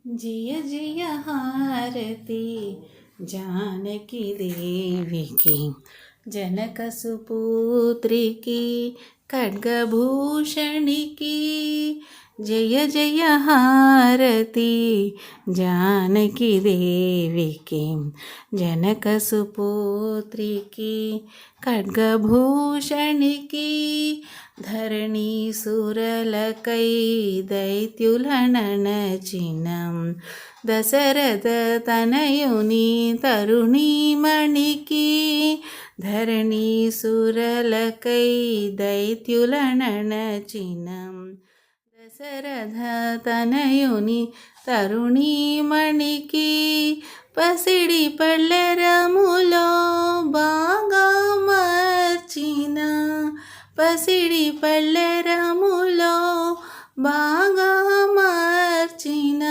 జయ జయ హారతి జానకి దేవికి జనక సుపుత్రికి ఖడ్గభూషణికి జయ జయ హారతి జానకి దేవికి జనక సుపుత్రికి ఖడ్గభూషణికి ధరణీసురలకై దైత్యులనచిన దశరథ తనయుని తరుణీమణికి ధరణీసురలకై దైత్యులనచిన దశరథ తనయుని తరుణీమణికి పసిడి పళ్ళెరములో బాగా మార్చిన పసిడి పళ్ళెరములో బాగా మార్చిన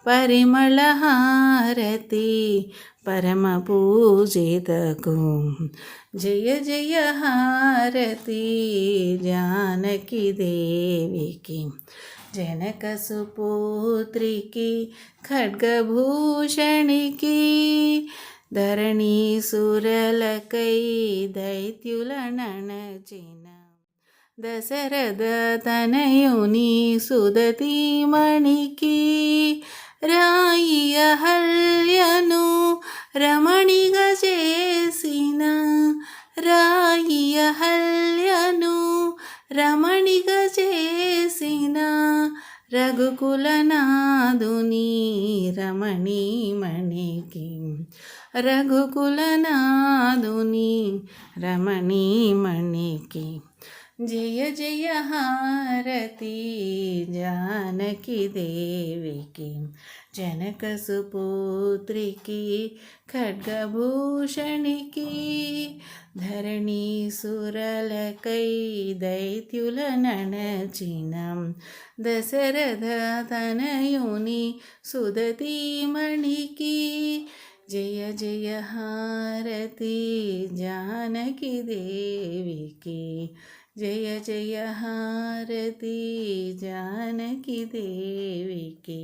పరిమళ హారతి పరమ పూజితకు జయ జయ హారతి జానకి దేవికి జనక సుపుత్రికి ఖడ్గభూషణికి ధరణీసురలకై దైత్యులనచిన దశరథ తనయుని సుదతీమణికి రాయి అహల్యను రమణిగా చేసిన రాయి అహల్యను రమణిగా చేసిన రఘుకులనాదుని రమణీమణికి రఘుకులనాదుని రమణీమణికి జయ జయ హారతి జానకి దేవికి జనక సుపుత్రికి ఖడ్గభూషణికి ధరణీసురలకై దైత్యులనచిన దశరథ తనయుని సుదతీమణికి జయ జయ హారతి జానకి దేవికి జయ జయ హారతి జానకి దేవికి।